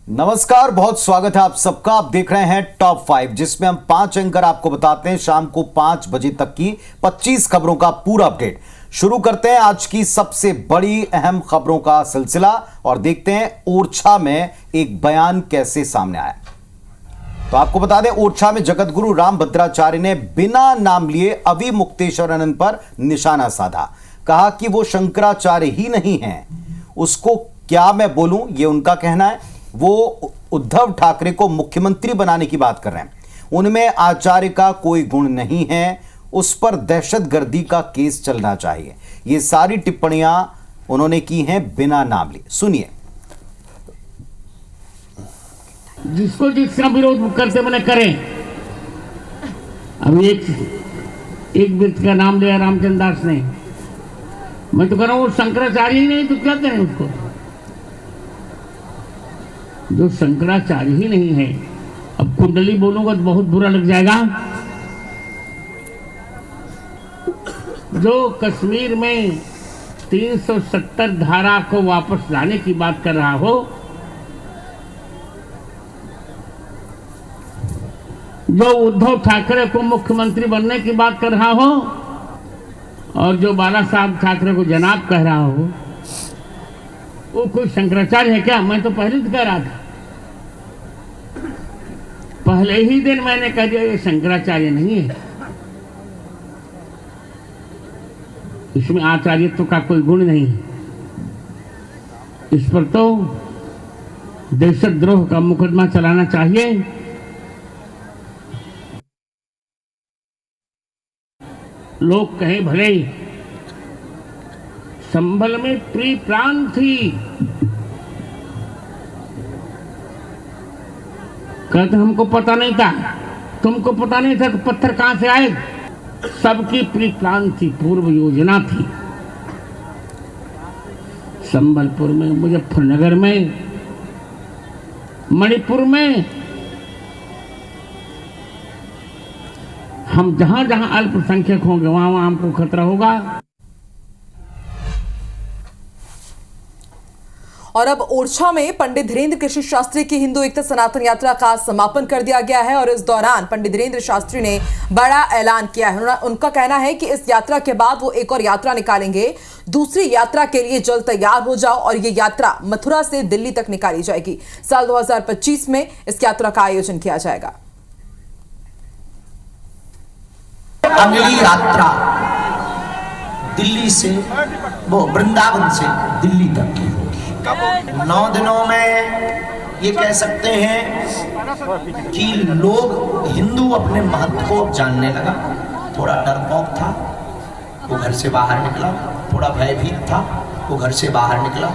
नमस्कार, बहुत स्वागत है आप सबका। आप देख रहे हैं टॉप 5, जिसमें हम 5 एंकर आपको बताते हैं शाम को 5 बजे तक की 25 खबरों का पूरा अपडेट। शुरू करते हैं आज की सबसे बड़ी अहम खबरों का सिलसिला और देखते हैं ओरछा में एक बयान कैसे सामने आया। तो आपको बता दें, ओरछा में जगत गुरु रामभद्राचार्य ने बिना नाम लिए अवि मुक्तेश्वरानंद पर निशाना साधा। कहा कि वो शंकराचार्य ही नहीं है, उसको क्या मैं बोलूं, ये उनका कहना है। वो उद्धव ठाकरे को मुख्यमंत्री बनाने की बात कर रहे हैं। उनमें आचार्य का कोई गुण नहीं है, उस पर दहशतगर्दी का केस चलना चाहिए। ये सारी टिप्पणियां उन्होंने की हैं बिना नाम लिए। सुनिए। जिसको जिसका विरोध करते मैंने करें। अब एक व्यक्ति का नाम लिया रामचंद्र दास ने, मैं तो कह रहा हूं वो शंकराचार्य ही नहीं तो क्या करें उसको। जो शंकराचार्य ही नहीं है, अब कुंडली बोलूंगा तो बहुत बुरा लग जाएगा। जो कश्मीर में 370 धारा को वापस लाने की बात कर रहा हो, जो उद्धव ठाकरे को मुख्यमंत्री बनने की बात कर रहा हो और जो बाला साहब ठाकरे को जनाब कह रहा हो, वो कोई शंकराचार्य है क्या? मैं तो पहले से कह रहा था, पहले ही दिन मैंने कह दिया ये शंकराचार्य नहीं है, इसमें आचार्यत्व का कोई गुण नहीं है। इस पर तो देशद्रोह का मुकदमा चलाना चाहिए। लोग कहें भले संभल में प्री प्लान थी, कहते हमको पता नहीं था। तुमको पता नहीं था तो पत्थर कहां से आए? सबकी प्री प्लान थी, पूर्व योजना थी। संबलपुर में, मुजफ्फरनगर में, मणिपुर में, हम जहां जहां अल्पसंख्यक होंगे वहां वहां हमको खतरा होगा। और अब ओरछा में पंडित धीरेन्द्र कृष्ण शास्त्री की हिंदू एकता सनातन यात्रा का समापन कर दिया गया है और इस दौरान पंडित धीरेन्द्र शास्त्री ने बड़ा ऐलान किया है। उनका कहना है कि इस यात्रा के बाद वो एक और यात्रा निकालेंगे। दूसरी यात्रा के लिए जल्द तैयार हो जाओ और ये यात्रा मथुरा से दिल्ली तक निकाली जाएगी। साल 2025 में इस यात्रा का आयोजन किया जाएगा। अगली यात्रा दिल्ली से, वो वृंदावन से दिल्ली तक की होगी। 9 दिनों में ये कह सकते हैं कि लोग, हिंदू अपने महत्व को जानने लगा। थोड़ा डरपोक था, वो घर से बाहर निकला। थोड़ा भयभीत था, वो घर से बाहर निकला।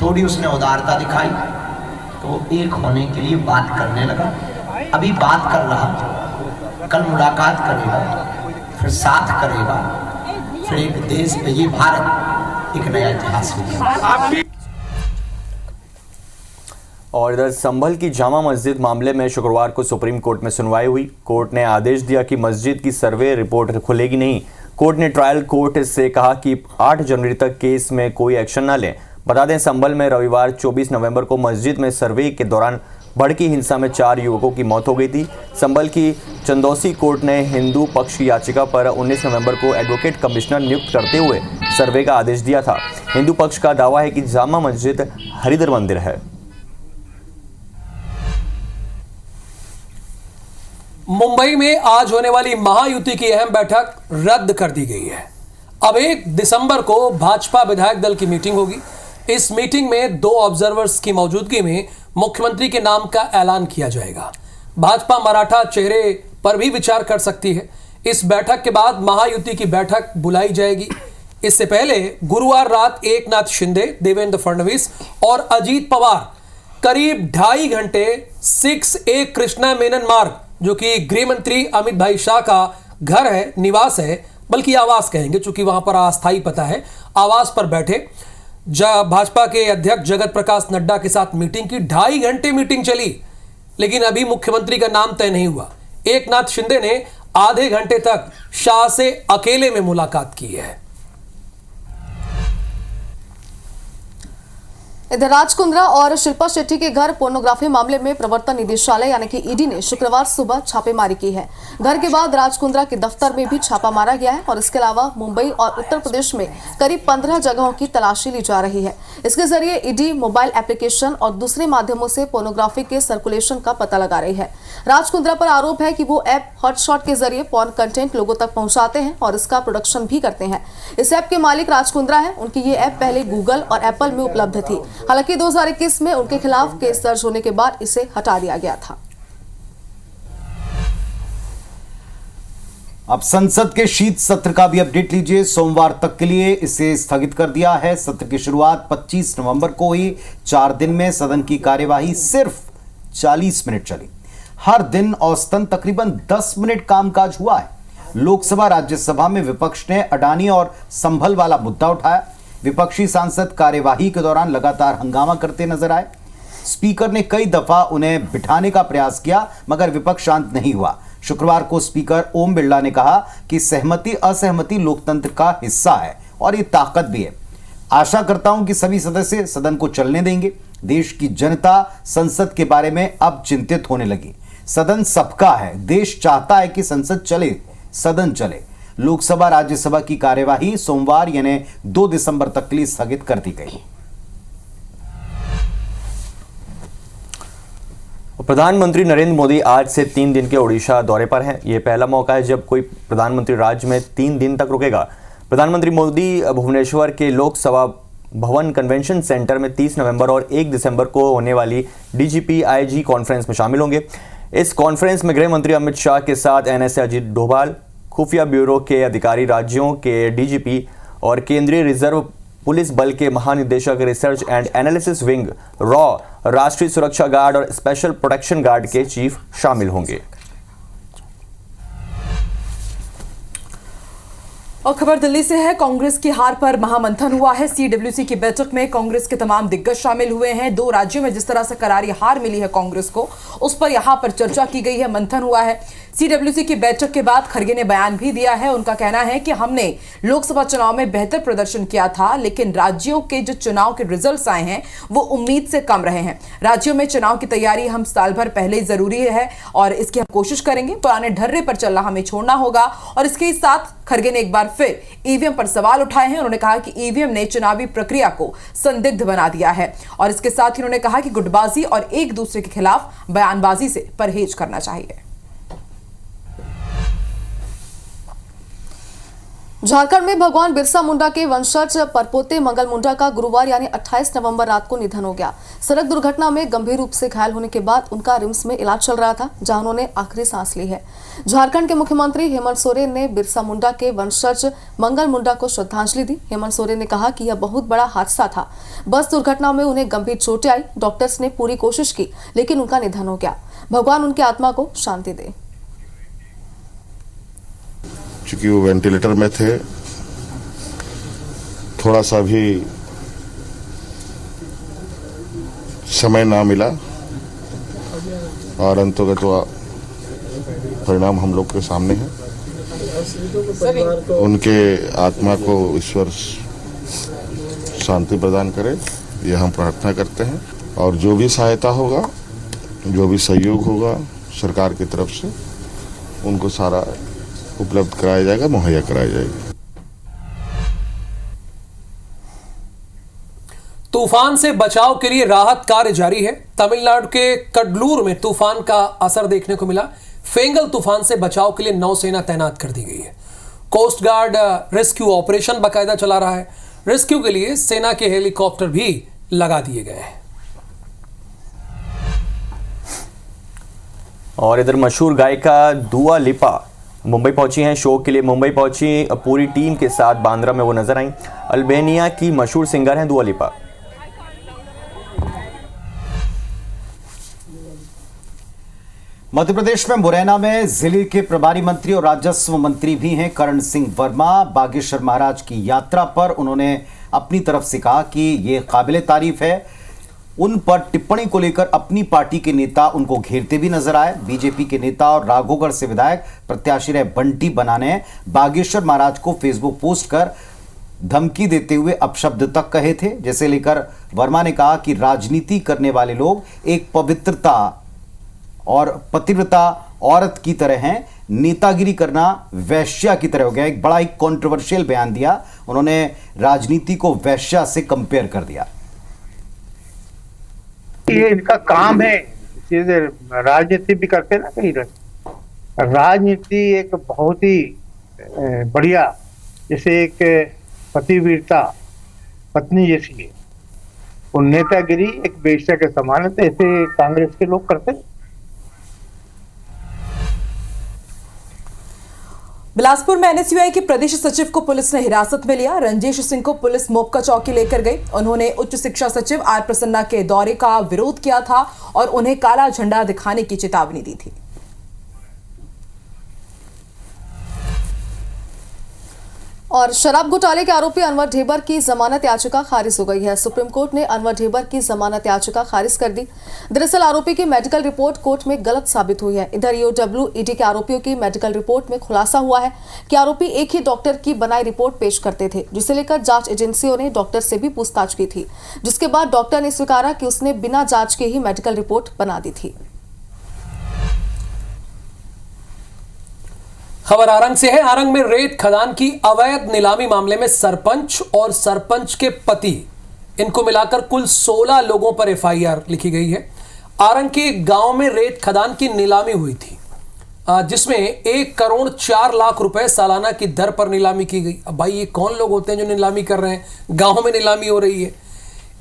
थोड़ी उसने उदारता दिखाई तो एक होने के लिए बात करने लगा। अभी बात कर रहा, कल मुलाकात करेगा, फिर साथ करेगा, फिर एक देश, ये भारत एक नया इतिहास होगा। और इधर संभल की जामा मस्जिद मामले में शुक्रवार को सुप्रीम कोर्ट में सुनवाई हुई। कोर्ट ने आदेश दिया कि मस्जिद की सर्वे रिपोर्ट खुलेगी नहीं। कोर्ट ने ट्रायल कोर्ट से कहा कि 8 जनवरी तक केस में कोई एक्शन न लें। बता दें, संभल में रविवार 24 नवंबर को मस्जिद में सर्वे के दौरान भड़की हिंसा में 4 युवकों की मौत हो गई थी। संभल की चंदौसी कोर्ट ने हिंदू पक्ष की याचिका पर 19 नवंबर को एडवोकेट कमिश्नर नियुक्त करते हुए सर्वे का आदेश दिया था। हिंदू पक्ष का दावा है कि जामा मस्जिद हरिद्र मंदिर है। मुंबई में आज होने वाली महायुति की अहम बैठक रद्द कर दी गई है। अब 1 दिसंबर को भाजपा विधायक दल की मीटिंग होगी। इस मीटिंग में 2 ऑब्जर्वर्स की मौजूदगी में मुख्यमंत्री के नाम का ऐलान किया जाएगा। भाजपा मराठा चेहरे पर भी विचार कर सकती है। इस बैठक के बाद महायुति की बैठक बुलाई जाएगी। इससे पहले गुरुवार रात एकनाथ शिंदे, देवेंद्र फडणवीस और अजीत पवार करीब 2.5 घंटे 6A कृष्णा मेनन मार्ग, जो कि गृह मंत्री अमित भाई शाह का घर है, निवास है, बल्कि आवास कहेंगे चूंकि वहां पर अस्थायी पता है, आवास पर बैठे भाजपा के अध्यक्ष जगत प्रकाश नड्डा के साथ मीटिंग की। 2.5 घंटे मीटिंग चली, लेकिन अभी मुख्यमंत्री का नाम तय नहीं हुआ। एकनाथ शिंदे ने आधे घंटे तक शाह से अकेले में मुलाकात की है। इधर राज कुंद्रा और शिल्पा शेट्टी के घर पोर्नोग्राफी मामले में प्रवर्तन निदेशालय यानी कि ईडी ने शुक्रवार सुबह छापेमारी की है। घर के बाद राज कुंद्रा के दफ्तर में भी छापा मारा गया है और इसके अलावा मुंबई और उत्तर प्रदेश में करीब 15 जगहों की तलाशी ली जा रही है। इसके जरिए ईडी मोबाइल एप्लीकेशन और दूसरे माध्यमों से पोर्नोग्राफी के सर्कुलेशन का पता लगा रही है। राज कुंद्रा पर आरोप है कि वो ऐप हॉटशॉट के जरिए पॉर्न कंटेंट लोगों तक पहुंचाते हैं और इसका प्रोडक्शन भी करते हैं। इस ऐप के मालिक राज कुंद्रा है। उनकी ये ऐप पहले गूगल और एप्पल में उपलब्ध थी। हालांकि 2021 में उनके खिलाफ केस दर्ज होने के बाद इसे हटा दिया गया था। अब संसद के शीत सत्र का भी अपडेट लीजिए। सोमवार तक के लिए इसे स्थगित कर दिया है। सत्र की शुरुआत 25 नवंबर को हुई। 4 दिन में सदन की कार्यवाही सिर्फ 40 मिनट चली। हर दिन औसतन तकरीबन 10 मिनट कामकाज हुआ है। लोकसभा राज्यसभा में विपक्ष ने अडानी और संभल वाला मुद्दा उठाया। विपक्षी सांसद कार्यवाही के दौरान लगातार हंगामा करते नजर आए। स्पीकर ने कई दफा उन्हें बिठाने का प्रयास किया मगर विपक्ष शांत नहीं हुआ। शुक्रवार को स्पीकर ओम बिरला ने कहा कि सहमति असहमति लोकतंत्र का हिस्सा है और ये ताकत भी है। आशा करता हूं कि सभी सदस्य सदन को चलने देंगे। देश की जनता संसद के बारे में अब चिंतित होने लगी। सदन सबका है। देश चाहता है कि संसद चले, सदन चले। लोकसभा राज्यसभा की कार्यवाही सोमवार यानी 2 दिसंबर तक के लिए स्थगित कर दी गई। प्रधानमंत्री नरेंद्र मोदी आज से 3 दिन के ओडिशा दौरे पर हैं। यह पहला मौका है जब कोई प्रधानमंत्री राज्य में 3 दिन तक रुकेगा। प्रधानमंत्री मोदी भुवनेश्वर के लोकसभा भवन कन्वेंशन सेंटर में 30 नवंबर और 1 दिसंबर को होने वाली DGP-IG कॉन्फ्रेंस में शामिल होंगे। इस कॉन्फ्रेंस में गृह मंत्री अमित शाह के साथ NSA अजीत डोभाल, खुफिया ब्यूरो के अधिकारी, राज्यों के DGP और केंद्रीय रिजर्व पुलिस बल के महानिदेशक, research and analysis wing raw, राष्ट्रीय सुरक्षा गार्ड और स्पेशल प्रोटेक्शन गार्ड के चीफ शामिल होंगे। और खबर दिल्ली से है। कांग्रेस की हार पर महामंथन हुआ है। CWC की बैठक में कांग्रेस के तमाम दिग्गज शामिल हुए हैं। 2 राज्यों में जिस तरह से करारी हार मिली है कांग्रेस को, उस पर यहां पर चर्चा की गई है, मंथन हुआ है। CWC की बैठक के बाद खड़गे ने बयान भी दिया है। उनका कहना है कि हमने लोकसभा चुनाव में बेहतर प्रदर्शन किया था, लेकिन राज्यों के जो चुनाव के रिजल्ट्स आए हैं वो उम्मीद से कम रहे हैं। राज्यों में चुनाव की तैयारी हम साल भर पहले ही जरूरी है और इसकी हम कोशिश करेंगे। पुराने ढर्रे पर चलना हमें छोड़ना होगा। और इसके साथ खड़गे ने एक बार फिर ईवीएम पर सवाल उठाए हैं। उन्होंने कहा कि ईवीएम ने चुनावी प्रक्रिया को संदिग्ध बना दिया है और इसके साथ ही उन्होंने कहा कि गुटबाजी और एक दूसरे के खिलाफ बयानबाजी से परहेज करना चाहिए। झारखंड में भगवान बिरसा मुंडा के वंशज परपोते मंगल मुंडा का गुरुवार यानी 28 नवंबर रात को निधन हो गया। सड़क दुर्घटना में गंभीर रूप से घायल होने के बाद उनका रिम्स में इलाज चल रहा था, जहां उन्होंने आखिरी सांस ली है। झारखंड के मुख्यमंत्री हेमंत सोरेन ने बिरसा मुंडा के वंशज मंगल मुंडा को श्रद्धांजलि दी। हेमंत सोरेन ने कहा कि यह बहुत बड़ा हादसा था। बस दुर्घटना में उन्हें गंभीर चोटें आई। डॉक्टर्स ने पूरी कोशिश की, लेकिन उनका निधन हो गया। भगवान उनकी आत्मा को शांति दे। चूंकि वो वेंटिलेटर में थे, थोड़ा सा भी समय ना मिला और अंततः परिणाम हम लोग के सामने है। उनके आत्मा को ईश्वर शांति प्रदान करे, ये हम प्रार्थना करते हैं। और जो भी सहायता होगा, जो भी सहयोग होगा सरकार की तरफ से, उनको सारा उपलब्ध कराया जाएगा, मुहैया कराया जाएगा। तूफान से बचाव के लिए राहत कार्य जारी है। तमिलनाडु के कडलूर में तूफान का असर देखने को मिला। फेंगल तूफान से बचाव के लिए नौसेना तैनात कर दी गई है। कोस्ट गार्ड रेस्क्यू ऑपरेशन बाकायदा चला रहा है। रेस्क्यू के लिए सेना के हेलीकॉप्टर भी लगा दिए गए हैं। और इधर मशहूर गायिका दुआ लिपा मुंबई पहुंची हैं। शो के लिए मुंबई पहुंची पूरी टीम के साथ बांद्रा में वो नजर आई। अल्बानिया की मशहूर सिंगर हैं दुआ लिपा। मध्य प्रदेश में मुरैना में जिले के प्रभारी मंत्री और राजस्व मंत्री भी हैं करण सिंह वर्मा। बागेश्वर महाराज की यात्रा पर उन्होंने अपनी तरफ से कहा कि ये काबिले तारीफ है। उन पर टिप्पणी को लेकर अपनी पार्टी के नेता उनको घेरते भी नजर आए। बीजेपी के नेता और राघोगढ़ से विधायक प्रत्याशी रहे बंटी बना ने बागेश्वर महाराज को फेसबुक पोस्ट कर धमकी देते हुए अपशब्द तक कहे थे, जिसे लेकर वर्मा ने कहा कि राजनीति करने वाले लोग एक पवित्रता और पतिव्रता औरत की तरह हैं, नेतागिरी करना वैश्या की तरह हो गया। एक बड़ा ही कंट्रोवर्शियल बयान दिया उन्होंने, राजनीति को वैश्या से कंपेयर कर दिया। ये इनका काम है, राजनीति भी करते ना कहीं। राजनीति एक बहुत ही बढ़िया, जैसे एक पतिवीरता पत्नी जैसी है, और नेतागिरी एक वेश्या के समान है, तो ऐसे कांग्रेस के लोग करते हैं। बिलासपुर में एनएसयूआई के प्रदेश सचिव को पुलिस ने हिरासत में लिया। रंजेश सिंह को पुलिस मोपका चौकी लेकर गई। उन्होंने उच्च शिक्षा सचिव आर प्रसन्ना के दौरे का विरोध किया था और उन्हें काला झंडा दिखाने की चेतावनी दी थी। और शराब घोटाले के आरोपी अनवर ढेबर की जमानत याचिका खारिज हो गई है। सुप्रीम कोर्ट ने अनवर ढेबर की जमानत याचिका खारिज कर दी। दरअसल आरोपी की मेडिकल रिपोर्ट कोर्ट में गलत साबित हुई है। इधर ईओडब्ल्यू ईडी के आरोपियों की मेडिकल रिपोर्ट में खुलासा हुआ है कि आरोपी एक ही डॉक्टर की बनाई रिपोर्ट पेश करते थे, जिसे लेकर जांच एजेंसियों ने डॉक्टर से भी पूछताछ की थी, जिसके बाद डॉक्टर ने स्वीकारा कि उसने बिना जांच के ही मेडिकल रिपोर्ट बना दी थी। खबर आरंग से है। आरंग में रेत खदान की अवैध नीलामी मामले में सरपंच और सरपंच के पति, इनको मिलाकर कुल 16 लोगों पर एफआईआर लिखी गई है। आरंग के गांव में रेत खदान की नीलामी हुई थी, जिसमें 1 करोड़ 4 लाख रुपए सालाना की दर पर नीलामी की गई। अब भाई ये कौन लोग होते हैं जो नीलामी कर रहे हैं? गांव में नीलामी हो रही है।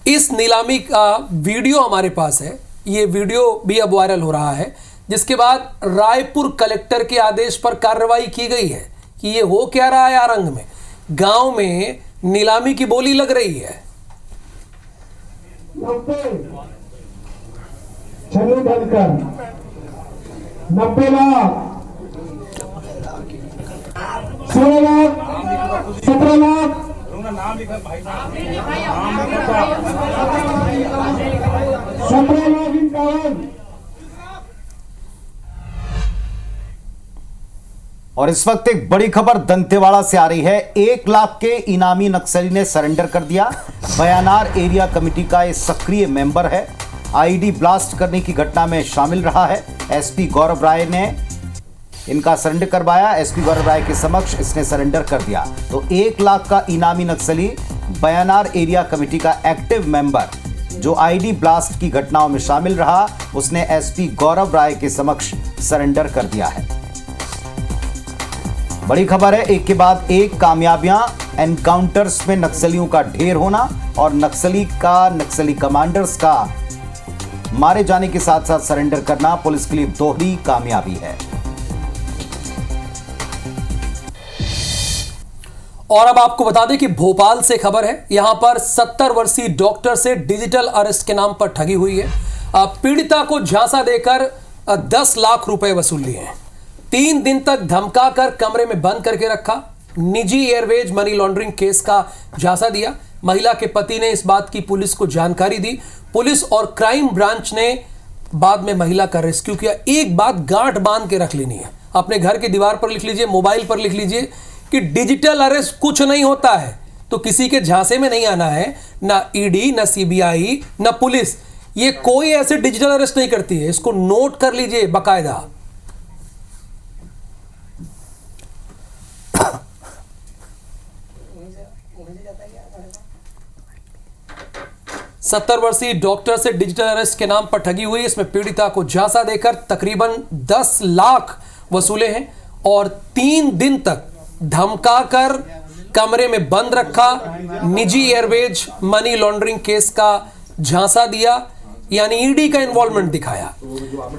इस नीलामी का वीडियो हमारे पास है, ये वीडियो भी अब वायरल हो रहा है, जिसके बाद रायपुर कलेक्टर के आदेश पर कार्रवाई की गई है कि ये हो क्या रहा है। आरंग में गांव में नीलामी की बोली लग रही है। 90 लाख 16 लाख 17 लाख नाम लिखा भाई, 17 लाख 51। और इस वक्त एक बड़ी खबर दंतेवाड़ा से आ रही है। 1 लाख के इनामी नक्सली ने सरेंडर कर दिया। बयानार एरिया कमेटी का ये सक्रिय मेंबर है, आईडी ब्लास्ट करने की घटना में शामिल रहा है। एसपी गौरव राय ने इनका सरेंडर करवाया। एसपी गौरव राय के समक्ष इसने सरेंडर कर दिया। तो 1 लाख का इनामी नक्सली बयानार एरिया कमेटी का एक्टिव मेंबर, जो आईडी ब्लास्ट की घटनाओं में शामिल रहा, उसने एसपी गौरव राय के समक्ष सरेंडर कर दिया है। बड़ी खबर है, एक के बाद एक कामयाबियां। एनकाउंटर्स में नक्सलियों का ढेर होना और नक्सली कमांडर्स का मारे जाने के साथ साथ सरेंडर करना पुलिस के लिए दोहरी कामयाबी है। और अब आपको बता दें कि भोपाल से खबर है। यहां पर 70 वर्षीय डॉक्टर से डिजिटल अरेस्ट के नाम पर ठगी हुई है। पीड़िता को झांसा देकर 10 लाख रुपए वसूल लिए हैं। 3 दिन तक धमकाकर कमरे में बंद करके रखा। निजी एयरवेज मनी लॉन्ड्रिंग केस का झांसा दिया। महिला के पति ने इस बात की पुलिस को जानकारी दी। पुलिस और क्राइम ब्रांच ने बाद में महिला का रेस्क्यू किया। एक बात गांठ बांध के रख लेनी है, अपने घर की दीवार पर लिख लीजिए, मोबाइल पर लिख लीजिए कि डिजिटल अरेस्ट कुछ नहीं होता है। तो किसी के झांसे में नहीं आना है, ना ईडी, ना सीबीआई, ना पुलिस, ये कोई ऐसे डिजिटल अरेस्ट नहीं करती है। इसको नोट कर लीजिए बाकायदा। 70 वर्षीय डॉक्टर से डिजिटल अरेस्ट के नाम पर ठगी हुई। इसमें पीड़िता को झांसा देकर तकरीबन 10 लाख वसूले हैं और 3 दिन तक धमकाकर कमरे में बंद रखा। निजी एयरवेज मनी लॉन्ड्रिंग केस का झांसा दिया, यानी ईडी का इन्वॉल्वमेंट दिखाया।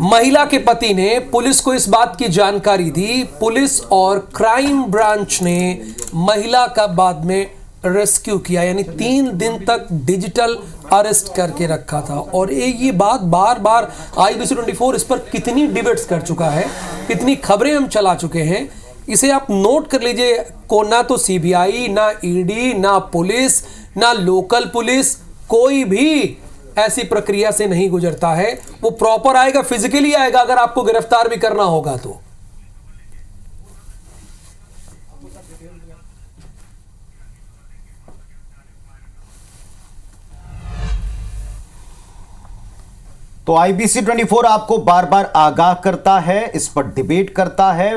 महिला के पति ने पुलिस को इस बात की जानकारी दी। पुलिस और क्राइम ब्रांच ने महिला का बाद में रेस्क्यू किया, यानी 3 दिन तक डिजिटल अरेस्ट करके रखा था। और ये बात बार बार IBC24 इस पर कितनी डिबेट्स कर चुका है, कितनी खबरें हम चला चुके हैं, इसे आप नोट कर लीजिए। को ना तो सीबीआई, ना ईडी, ना पुलिस, ना लोकल पुलिस, कोई भी ऐसी प्रक्रिया से नहीं गुजरता है। वो प्रॉपर आएगा, फिजिकली आएगा अगर आपको गिरफ्तार भी करना होगा तो। तो IBC 24 आपको बार बार आगाह करता है, इस पर डिबेट करता है,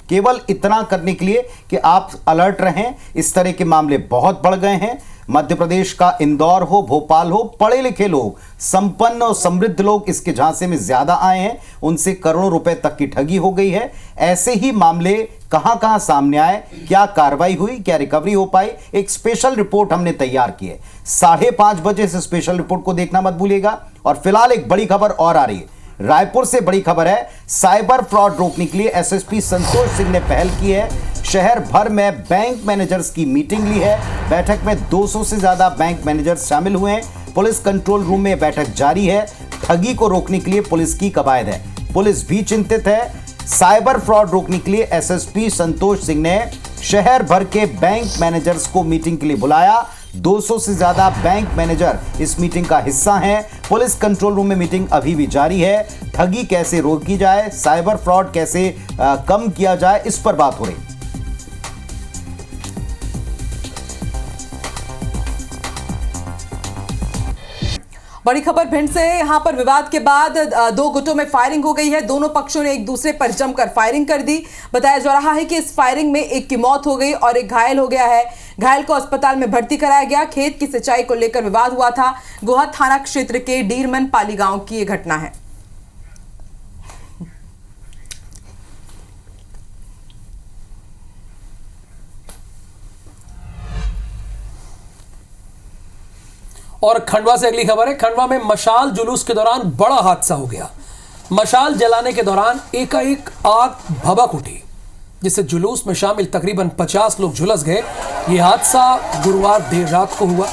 केवल इतना करने के लिए कि आप अलर्ट रहें। इस तरह के मामले बहुत बढ़ गए हैं। मध्य प्रदेश का इंदौर हो, भोपाल हो, पढ़े लिखे लोग, संपन्न और समृद्ध लोग इसके झांसे में ज्यादा आए हैं, उनसे करोड़ों रुपए तक की ठगी हो गई है। ऐसे ही मामले कहां कहां सामने आए, क्या कार्रवाई हुई, क्या रिकवरी हो पाई, एक स्पेशल रिपोर्ट हमने तैयार की है। 5:30 बजे इस स्पेशल रिपोर्ट को देखना मत भूलिएगा। और फिलहाल एक बड़ी खबर और आ रही है, रायपुर से बड़ी खबर है। साइबर फ्रॉड रोकने के लिए SSP संतोष सिंह ने पहल की है। शहर भर में बैंक मैनेजर्स की मीटिंग ली है। बैठक में 200 से ज्यादा बैंक मैनेजर्स शामिल हुए हैं। पुलिस कंट्रोल रूम में बैठक जारी है। ठगी को रोकने के लिए पुलिस की कवायद है। पुलिस भी चिंतित है। साइबर फ्रॉड रोकने के लिए SSP संतोष सिंह ने शहर भर के बैंक मैनेजर्स को मीटिंग के लिए बुलाया। 200 से ज्यादा बैंक मैनेजर इस मीटिंग का हिस्सा हैं। पुलिस कंट्रोल रूम में मीटिंग अभी भी जारी है। ठगी कैसे रोकी जाए, साइबर फ्रॉड कैसे कम किया जाए, इस पर बात हो रही। बड़ी खबर भिंड से। यहां पर विवाद के बाद 2 गुटों में फायरिंग हो गई है। दोनों पक्षों ने एक दूसरे पर जमकर फायरिंग कर दी। बताया जा रहा है कि इस फायरिंग में एक की मौत हो गई और एक घायल हो गया है। घायल को अस्पताल में भर्ती कराया गया। खेत की सिंचाई को लेकर विवाद हुआ था। गोहा थाना क्षेत्र के डीरमन पाली गांव की यह घटना है। और खंडवा से अगली खबर है। खंडवा में मशाल जुलूस के दौरान बड़ा हादसा हो गया। मशाल जलाने के दौरान एकाएक आग भभक उठी, जिससे जुलूस में शामिल तकरीबन 50 लोग झुलस गए। यह हादसा गुरुवार देर रात को हुआ।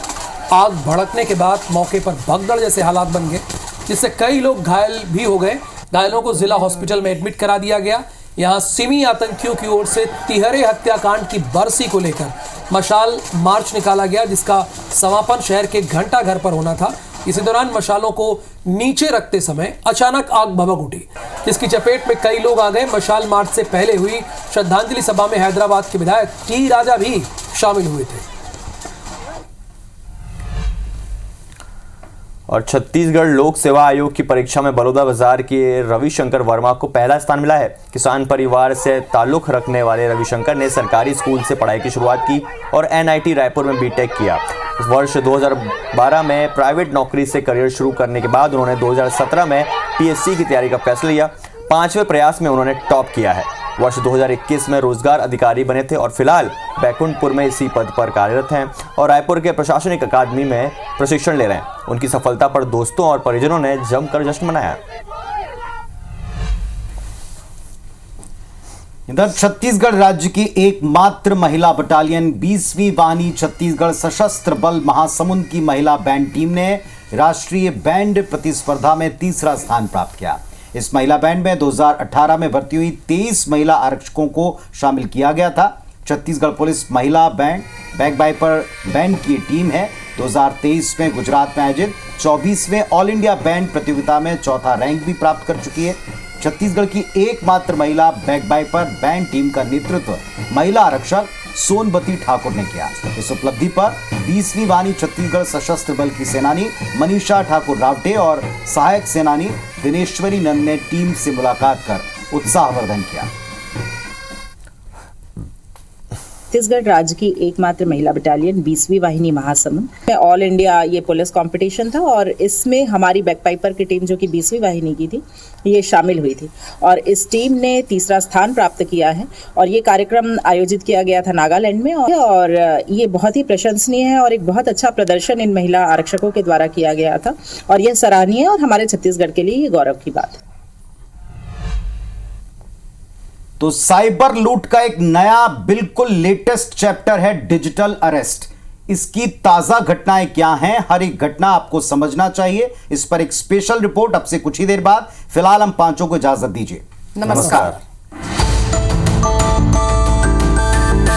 आग भड़कने के बाद मौके पर भगदड़ जैसे हालात बन गए, जिससे कई लोग घायल भी हो गए। घायलों को जिला हॉस्पिटल में एडमिट करा दिया गया। यहां सिमी आतंकियों की ओर से तिहरे हत्याकांड की बरसी को लेकर मशाल मार्च निकाला गया, जिसका समापन शहर के घंटा घर पर होना था। इसी दौरान मशालों को नीचे रखते समय अचानक आग भभक उठी, जिसकी चपेट में कई लोग आ गए। मशाल मार्च से पहले हुई श्रद्धांजलि सभा में हैदराबाद के विधायक टी राजा भी शामिल हुए थे। और छत्तीसगढ़ लोक सेवा आयोग की परीक्षा में बलौदाबाजार के रविशंकर वर्मा को पहला स्थान मिला है। किसान परिवार से ताल्लुक रखने वाले रविशंकर ने सरकारी स्कूल से पढ़ाई की शुरुआत की और NIT रायपुर में बीटेक किया। वर्ष 2012 में प्राइवेट नौकरी से करियर शुरू करने के बाद उन्होंने 2017 में PSC की तैयारी का फैसला लिया। 5वें प्रयास में उन्होंने टॉप किया है। वर्ष 2021 में रोजगार अधिकारी बने थे और फिलहाल बैकुंठपुर में इसी पद पर कार्यरत हैं और रायपुर के प्रशासनिक अकादमी में प्रशिक्षण ले रहे हैं। उनकी सफलता पर दोस्तों और परिजनों ने जमकर जश्न मनाया। इधर छत्तीसगढ़ राज्य की एकमात्र महिला बटालियन 20वीं वाहिनी छत्तीसगढ़ सशस्त्र बल महासमुंद की महिला बैंड टीम ने राष्ट्रीय बैंड प्रतिस्पर्धा में 3रा स्थान प्राप्त किया। इस महिला बैंड में 2018 में भर्ती हुई 23 महिला आरक्षकों को शामिल किया गया था। छत्तीसगढ़ पुलिस महिला बैंड बैकवाइपर बैंड की टीम है। 2023 में गुजरात में आयोजित 24वें ऑल इंडिया बैंड प्रतियोगिता में 4था रैंक भी प्राप्त कर चुकी है। छत्तीसगढ़ की एकमात्र महिला बैकवाइपर बैंड टीम का नेतृत्व महिला आरक्षक सोनबती ठाकुर ने किया। इस उपलब्धि पर 20वीं वाहिनी छत्तीसगढ़ सशस्त्र बल की सेनानी मनीषा ठाकुर रावटे और सहायक सेनानी दिनेश्वरी नंद ने टीम से मुलाकात कर उत्साहवर्धन किया। छत्तीसगढ़ राज्य की एकमात्र महिला बटालियन 20वीं वाहिनी महासमुंद में ऑल इंडिया ये पुलिस कंपटीशन था और इसमें हमारी बैकपाइपर की टीम जो कि 20वीं वाहिनी की थी ये शामिल हुई थी और इस टीम ने 3रा स्थान प्राप्त किया है। और ये कार्यक्रम आयोजित किया गया था नागालैंड में और ये बहुत ही प्रशंसनीय है और एक बहुत अच्छा प्रदर्शन इन महिला आरक्षकों के द्वारा किया गया था और यह सराहनीय है और हमारे छत्तीसगढ़ के लिए ये गौरव की बात है। तो साइबर लूट का एक नया बिल्कुल लेटेस्ट चैप्टर है डिजिटल अरेस्ट। इसकी ताजा घटनाएं क्या हैं, हर एक घटना आपको समझना चाहिए। इस पर एक स्पेशल रिपोर्ट अब से कुछ ही देर बाद। फिलहाल हम पांचों को इजाजत दीजिए। नमस्कार।